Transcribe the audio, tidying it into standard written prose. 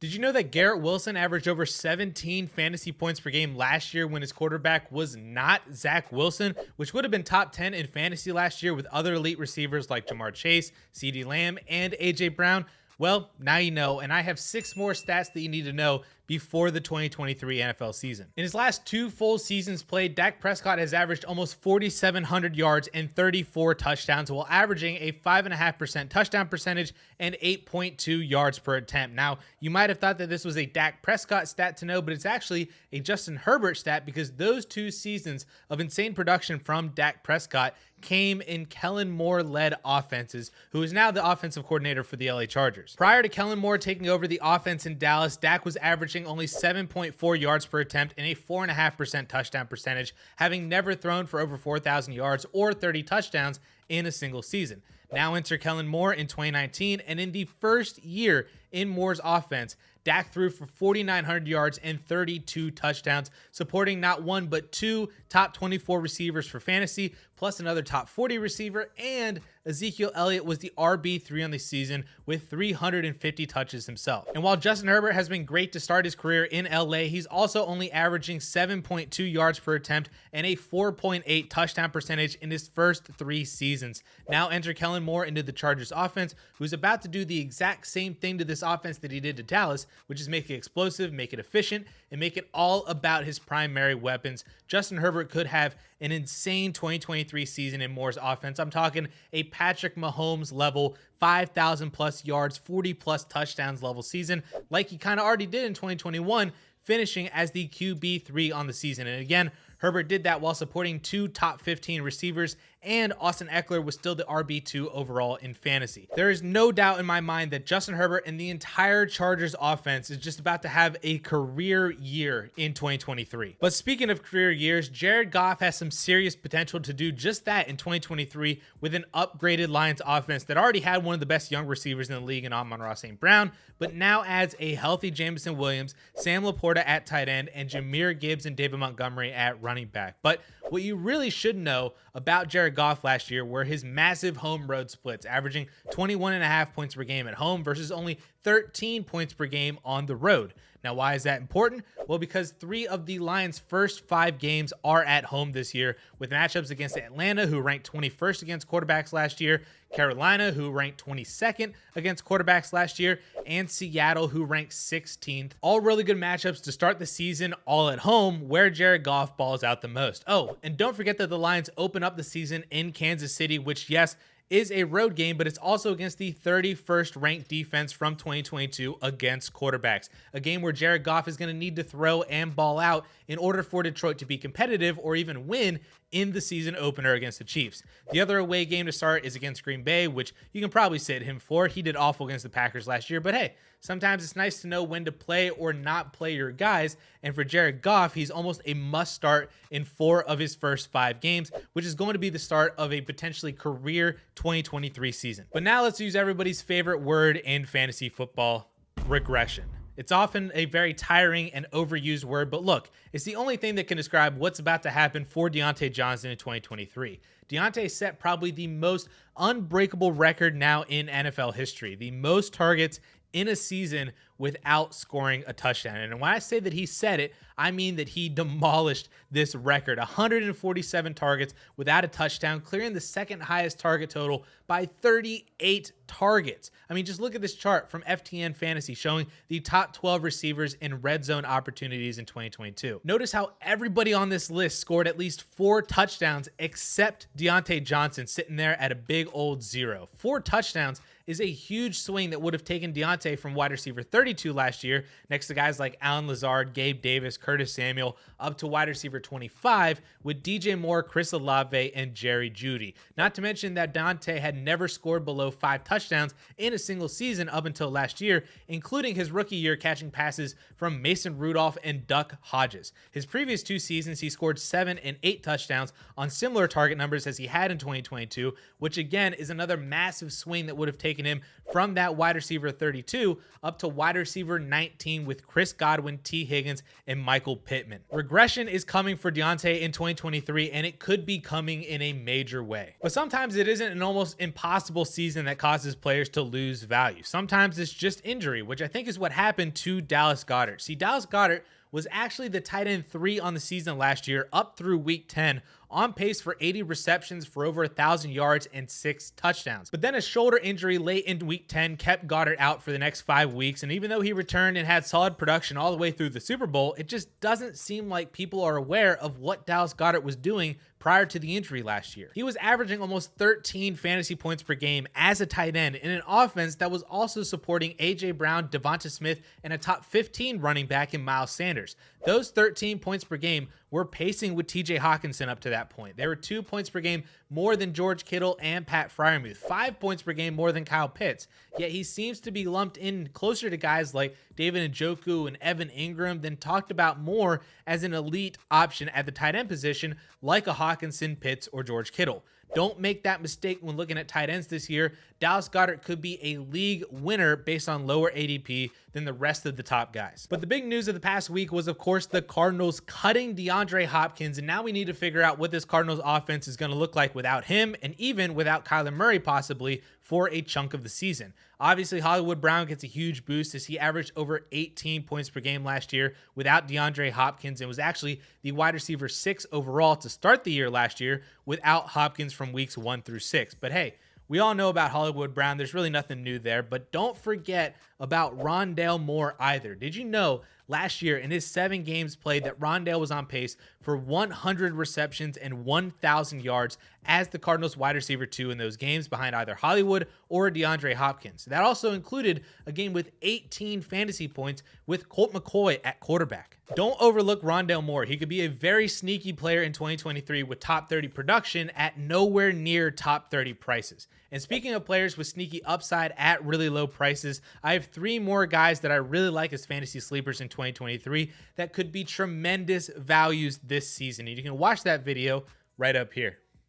Did you know that Garrett Wilson averaged over 17 fantasy points per game last year when his quarterback was not Zach Wilson, which would have been top 10 in fantasy last year with other elite receivers like Jamar Chase, CeeDee Lamb, and A.J. Brown? Well, now you know, and I have 6 more stats that you need to know before the 2023 NFL season. In his last 2 full seasons played, Dak Prescott has averaged almost 4,700 yards and 34 touchdowns while averaging a 5.5% touchdown percentage and 8.2 yards per attempt. Now, you might have thought that this was a Dak Prescott stat to know, but it's actually a Justin Herbert stat because those 2 seasons of insane production from Dak Prescott came in Kellen Moore-led offenses, who is now the offensive coordinator for the LA Chargers. Prior to Kellen Moore taking over the offense in Dallas, Dak was averaging only 7.4 yards per attempt and a 4.5% touchdown percentage, having never thrown for over 4,000 yards or 30 touchdowns in a single season. Now enter Kellen Moore in 2019, and in the first year in Moore's offense, Dak threw for 4,900 yards and 32 touchdowns, supporting not one but 2 top 24 receivers for fantasy, plus another top 40 receiver, and Ezekiel Elliott was the RB3 on the season with 350 touches himself. And while Justin Herbert has been great to start his career in LA, he's also only averaging 7.2 yards per attempt and a 4.8 touchdown percentage in his first 3 seasons. Now enter Kellen Moore into the Chargers offense, who's about to do the exact same thing to this offense that he did to Dallas, which is make it explosive, make it efficient, and make it all about his primary weapons. Justin Herbert could have an insane 2023 season in Moore's offense. I'm talking a Patrick Mahomes level, 5,000 plus yards, 40 plus touchdowns level season, like he kind of already did in 2021, finishing as the QB3 on the season. And again, Herbert did that while supporting 2 top 15 receivers, and Austin Eckler was still the RB2 overall in fantasy. There is no doubt in my mind that Justin Herbert and the entire Chargers offense is just about to have a career year in 2023. But speaking of career years, Jared Goff has some serious potential to do just that in 2023 with an upgraded Lions offense that already had one of the best young receivers in the league in Amon-Ra St. Brown, but now adds a healthy Jameson Williams, Sam Laporta at tight end, and Jahmyr Gibbs and David Montgomery at running back. But what you really should know about Jared Goff last year were his massive home road splits, averaging 21.5 points per game at home versus only 13 points per game on the road. Now, why is that important? Well, because 3 of the Lions' first 5 games are at home this year, with matchups against Atlanta, who ranked 21st against quarterbacks last year, Carolina, who ranked 22nd against quarterbacks last year, and Seattle, who ranked 16th. All really good matchups to start the season, all at home, where Jared Goff balls out the most. Oh, and don't forget that the Lions open up the season in Kansas City, which, yes, is a road game, but it's also against the 31st ranked defense from 2022 against quarterbacks. A game where Jared Goff is going to need to throw and ball out in order for Detroit to be competitive or even win in the season opener against the Chiefs. The other away game to start is against Green Bay, which you can probably sit him for. He did awful against the Packers last year, but hey, sometimes it's nice to know when to play or not play your guys. And for Jared Goff, he's almost a must start in 4 of his first 5 games, which is going to be the start of a potentially career 2023 season. But now let's use everybody's favorite word in fantasy football, regression. It's often a very tiring and overused word, but look, it's the only thing that can describe what's about to happen for Diontae Johnson in 2023. Diontae set probably the most unbreakable record now in NFL history, the most targets in a season without scoring a touchdown. And when I say that he set it, I mean that he demolished this record. 147 targets without a touchdown, clearing the second highest target total by 38 targets. I mean, just look at this chart from FTN Fantasy showing the top 12 receivers in red zone opportunities in 2022. Notice how everybody on this list scored at least 4 touchdowns except Diontae Johnson sitting there at a big old 0. 4 touchdowns is a huge swing that would have taken Diontae from wide receiver 32 last year, next to guys like Allen Lazard, Gabe Davis, Curtis Samuel, up to wide receiver 25 with DJ Moore, Chris Olave, and Jerry Jeudy. Not to mention that Diontae had never scored below 5 touchdowns in a single season up until last year, including his rookie year catching passes from Mason Rudolph and Duck Hodges. His previous 2 seasons, he scored 7 and 8 touchdowns on similar target numbers as he had in 2022, which again is another massive swing that would have taken taken him from that wide receiver 32 up to wide receiver 19 with Chris Godwin, T. Higgins, and Michael Pittman. Regression is coming for Diontae in 2023, and it could be coming in a major way. But sometimes it isn't an almost impossible season that causes players to lose value. Sometimes it's just injury, which I think is what happened to Dallas Goedert. See, Dallas Goedert was actually the tight end 3 on the season last year up through week 10, on pace for 80 receptions for over 1,000 yards and 6 touchdowns. But then a shoulder injury late in week 10 kept Goedert out for the next 5 weeks, and even though he returned and had solid production all the way through the Super Bowl, it just doesn't seem like people are aware of what Dallas Goedert was doing prior to the injury last year. He was averaging almost 13 fantasy points per game as a tight end in an offense that was also supporting A.J. Brown, Devonta Smith, and a top 15 running back in Miles Sanders. Those 13 points per game were pacing with T.J. Hockenson up to that point. They were 2 points per game more than George Kittle and Pat Freiermuth, 5 points per game more than Kyle Pitts. Yet he seems to be lumped in closer to guys like David Njoku and Evan Ingram than talked about more as an elite option at the tight end position like a Hockenson, Pitts, or George Kittle. Don't make that mistake when looking at tight ends this year. Dallas Goedert could be a league winner based on lower ADP than the rest of the top guys. But the big news of the past week was, of course, the Cardinals cutting DeAndre Hopkins, and now we need to figure out what this Cardinals offense is going to look like without him, and even without Kyler Murray possibly for a chunk of the season. Obviously, Hollywood Brown gets a huge boost as he averaged over 18 points per game last year without DeAndre Hopkins and was actually the wide receiver 6 overall to start the year last year without Hopkins from weeks 1 through 6. But hey, we all know about Hollywood Brown. There's really nothing new there, but don't forget about Rondale Moore either. Did you know last year in his 7 games played that Rondale was on pace for 100 receptions and 1,000 yards as the Cardinals wide receiver 2 in those games behind either Hollywood or DeAndre Hopkins. That also included a game with 18 fantasy points with Colt McCoy at quarterback. Don't overlook Rondale Moore. He could be a very sneaky player in 2023 with top 30 production at nowhere near top 30 prices. And speaking of players with sneaky upside at really low prices, I have 3 more guys that I really like as fantasy sleepers in 2023 that could be tremendous values this season. And you can watch that video right up here.